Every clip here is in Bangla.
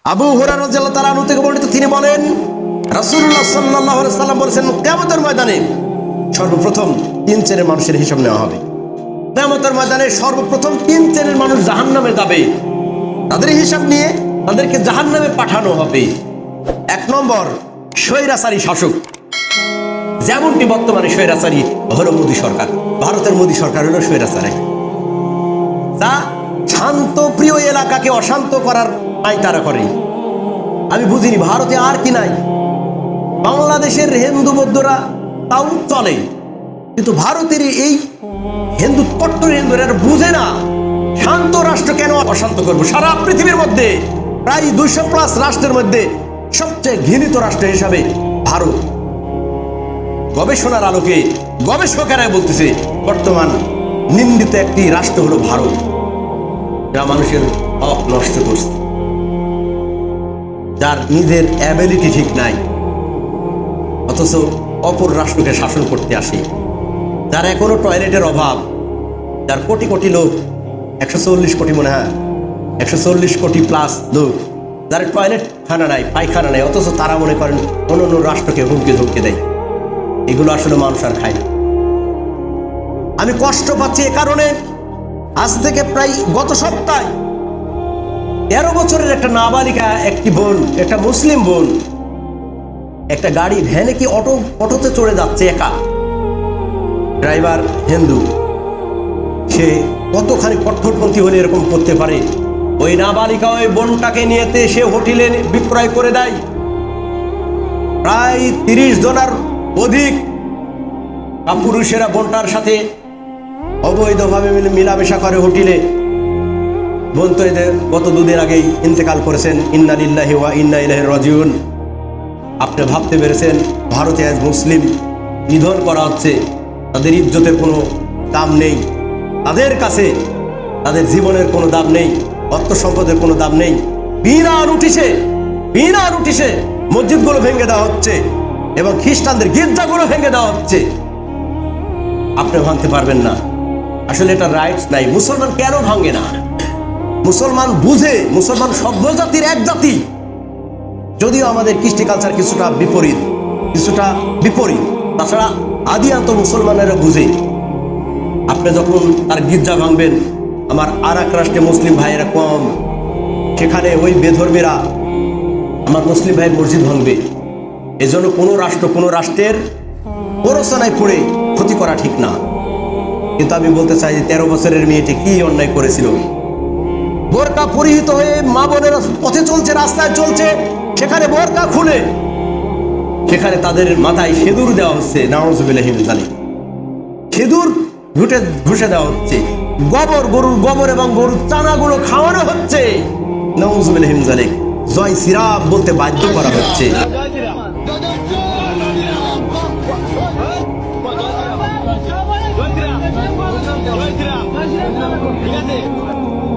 আবু হুরায়রা রাদিয়াল্লাহু তাআলা আনহু থেকে বর্ণিত, তিনি বলেন রাসূলুল্লাহ সাল্লাল্লাহু আলাইহি ওয়াসাল্লাম বলেছেন, কিয়ামতের ময়দানে সর্বপ্রথম তিন শ্রেণীর মানুষের হিসাব নেওয়া হবে। কিয়ামতের ময়দানে সর্বপ্রথম তিন শ্রেণীর মানুষ জাহান্নামে যাবে, তাদের হিসাব নিয়ে তাদেরকে জাহান্নামে পাঠানো হবে। এক নম্বর, স্বৈরাচারী শাসক, যেমনটি বর্তমানে স্বৈরাচারী হলো মোদী সরকার। ভারতের মোদী সরকার হলো স্বৈরাচারী, তা শান্ত প্রিয় এলাকাকে অশান্ত করার আই তারা করে। আমি বুঝিনি ভারতে আর কি নাই। বাংলাদেশের হিন্দু বৌদ্ধরা তাও চলে, কিন্তু ভারতের এই হিন্দু কট্টর হিন্দুরা বুঝে না শান্ত রাষ্ট্র কেন অশান্ত করবো। সারা পৃথিবীর মধ্যে প্রায় 200+ রাষ্ট্রের মধ্যে সবচেয়ে ঘৃণিত রাষ্ট্র হিসাবে ভারত। গবেষণার আলোকে গবেষকেরা বলতেছে বর্তমান নিন্দিত একটি রাষ্ট্র হলো ভারত, যা মানুষের হক নষ্ট করছে, যার নিজের অ্যাবিলিটি ঠিক নাই, অথচ অপর রাষ্ট্রকে শাসন করতে আসে, যার এখনো টয়লেটের অভাব, যার কোটি কোটি লোক, 140 কোটি মনে হয়, 140 কোটি প্লাস লোক, যার টয়লেট খানা নাই, পায়খানা নাই, অথচ তারা মনে করেন অন্য রাষ্ট্রকে হুমকি ধমকে দেয়। এগুলো আসলে মানুষ আর খায় না। আমি কষ্ট পাচ্ছি এ কারণে, আজ থেকে প্রায় গত সপ্তাহে 13 বছরের একটা নাবালিকা, একটি বোন, একটা মুসলিম বোন, একটা গাড়ি ভ্যানে কি অটোতে চড়ে যাচ্ছে একা, ড্রাইভার হিন্দু, সে কতখানি কঠোরপন্থী হলে এরকম করতে পারে। ওই নাবালিকা ওই বোনটাকে নিয়েতে সে হোটেলে বিক্রয় করে দেয়। প্রায় 30 জনের অধিক পুরুষেরা বোনটার সাথে অবৈধভাবে মিলামেশা করে হোটেলে। বোন তো এদের গত 2 দিন আগেই ইন্তেকাল করেছেন। ইন্না লিল্লাহি ওয়া ইন্না ইলাইহি রাজিউন। আপনি ভাবতে পেরেছেন ভারতে আজ মুসলিম নিধন করা হচ্ছে, তাদের ইজ্জতের কোনো দাম নেই, তাদের কাছে তাদের জীবনের কোনো দাম নেই, অর্থ সম্পদের কোনো দাম নেই। বিনা নোটিশে মসজিদগুলো ভেঙে দেওয়া হচ্ছে এবং খ্রিস্টানদের গির্জাগুলো ভেঙে দেওয়া হচ্ছে। আপনি ভাঙতে পারবেন না, আসলে এটা রাইটস নাই। মুসলমান কেন ভাঙে না? মুসলমান বুঝে, মুসলমান সভ্য জাতির এক জাতি, যদিও আমাদের কৃষ্টি কালচার কিছুটা বিপরীত, তাছাড়া আদিয়ান্ত মুসলমানেরা বুঝে। আপনি যখন তার গির্জা ভাঙবেন, আমার আর এক রাষ্ট্রে মুসলিম ভাইয়েরা কম, সেখানে ওই বেধর্মীরা আমার মুসলিম ভাইয়ের মসজিদ ভাঙবে। এজন্য কোনো রাষ্ট্রের প্ররোচনায় পড়ে ক্ষতি করা ঠিক না। কিন্তু আমি বলতে চাই যে 13 বছরের মেয়েটি কি অন্যায় করেছিল। বোরকা পরিহিত হয়ে মা বোনেরা পথে চলছে, রাস্তায় চলছে, সেখানে বোরকা খুলে সেখানে তাদের মাথায় সিঁদুর দেওয়া হচ্ছে। নাউযুবিল্লাহি মিন যালিক। সিঁদুর ঘুষে দেওয়া হচ্ছে, গরুর গোবর এবং গরুর চানাগুলো খাওয়ানো হচ্ছে। নাউযুবিল্লাহি মিন যালিক। জয় শ্রীরাম বলতে বাধ্য করা হচ্ছে।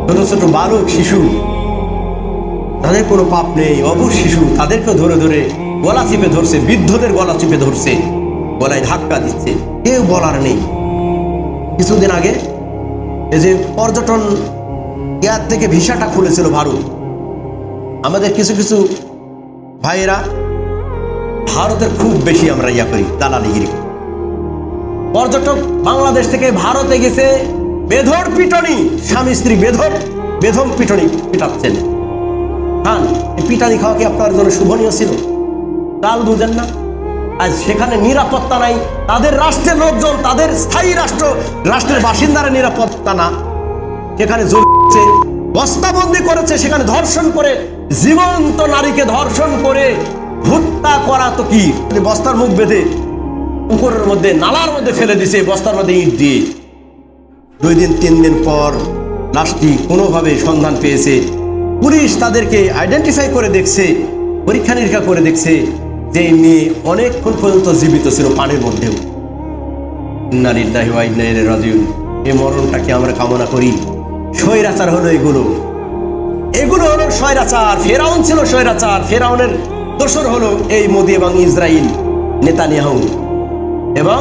ছোট ছোট বালক শিশু, তাদের কোনো পাপ নেই, অবুঝ শিশু, তাদেরকে ধরে গলা চিপে ধরছে, বৃদ্ধদের গলা চিপে ধরছে, গলায় ধাক্কা দিচ্ছে, কেউ বলার নেই। কিছুদিন আগে এই যে পর্যটন এয়ার থেকে ভিসাটা খুলেছিল ভারত, আমাদের কিছু ভাইয়েরা ভারতের খুব বেশি আমরা করি, দালালিগিরি। পর্যটক বাংলাদেশ থেকে ভারতে গেছে, বেধড় পিটনি, স্বামী স্ত্রী বেধম পিটনি পিটাচ্ছেন। খান, এই পিটানি খাওয়া কি আপনার জন্য শুভনীয় ছিল? কাল বুঝেন না? আজ সেখানে নিরাপত্তা নাই, তাদের রাষ্ট্রের লোকজন, তাদের স্থায়ী রাষ্ট্রের বাসিন্দারা নিরাপত্তা না, সেখানে জড়িয়েছে, বস্তাবন্দি করেছে, সেখানে ধর্ষণ করে, জীবন্ত নারীকে ধর্ষণ করে হত্যা করা তো কি, বস্তার মুখ বেঁধে পুকুরের মধ্যে, নালার মধ্যে ফেলে দিছে, বস্তার মধ্যে ইট দিয়ে। 2 দিন 3 দিন পর লাশটি কোনোভাবে সন্ধান পেয়েছে। পুলিশ তাদেরকে আইডেন্টিফাই করে দেখছে, পরীক্ষা নিরীক্ষা করে দেখছে যে মেয়ে অনেকক্ষণ পর্যন্ত জীবিত ছিল পানির মধ্যেও। ইন্না লিল্লাহি ওয়া ইন্না ইলাইহি রাজিউন। এই মরণটাকে আমরা কামনা করি। স্বৈরাচার হলো এগুলো হলো স্বৈরাচার। ফেরাউন ছিল স্বৈরাচার, ফেরাউনের দোসর হলো এই মোদি এবং ইসরায়েল, নেতানিয়াহু এবং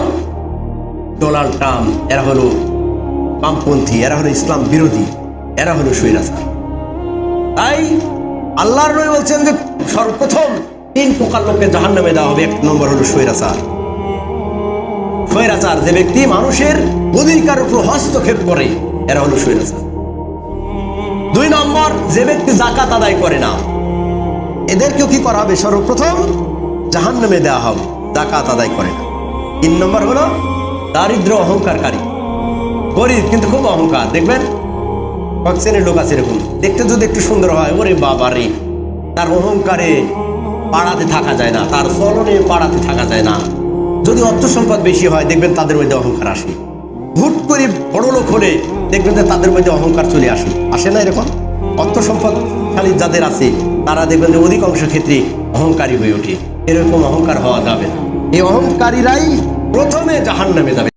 ডোনাল্ড ট্রাম্প। এরা হলো বামপন্থী, এরা হলো ইসলাম বিরোধী, এরা হলো স্বৈরাচার। তাই আল্লাহর নবী বলছেন যে সর্বপ্রথম 3 প্রকার লোককে জাহান্নামে দেওয়া হবে। 1 নম্বর হলো স্বৈরাচার। স্বৈরাচার যে ব্যক্তি মানুষের অধিকার উপর হস্তক্ষেপ করে, এরা হলো স্বৈরাচার। 2 নম্বর, যে ব্যক্তি যাকাত আদায় করে না, এদেরকেও কি করা হবে? সর্বপ্রথম জাহান্নামে দেওয়া হবে, যাকাত আদায় করে না। 3 নম্বর হলো দারিদ্র অহংকারী, গরিব কিন্তু খুব অহংকার। দেখবেন কয়েক শ্রেণীর লোক আছে এরকম, দেখতে যদি একটু সুন্দর হয়, ওরে বাবা রে, তার অহংকারে পাড়াতে থাকা যায় না, তার চলনে পাড়াতে থাকা যায় না। যদি অর্থ সম্পদ বেশি হয়, দেখবেন তাদের মধ্যে অহংকার আসে। হুট করে বড় লোক হলে দেখবেন যে তাদের মধ্যে অহংকার চলে আসে না এরকম? অর্থ সম্পদশালী যাদের আছে তারা দেখবেন যে অধিকাংশ ক্ষেত্রে অহংকারী হয়ে ওঠে। এরকম অহংকার হওয়া যাবে না। এই অহংকারীরাই প্রথমে জাহান্নামে যাবে।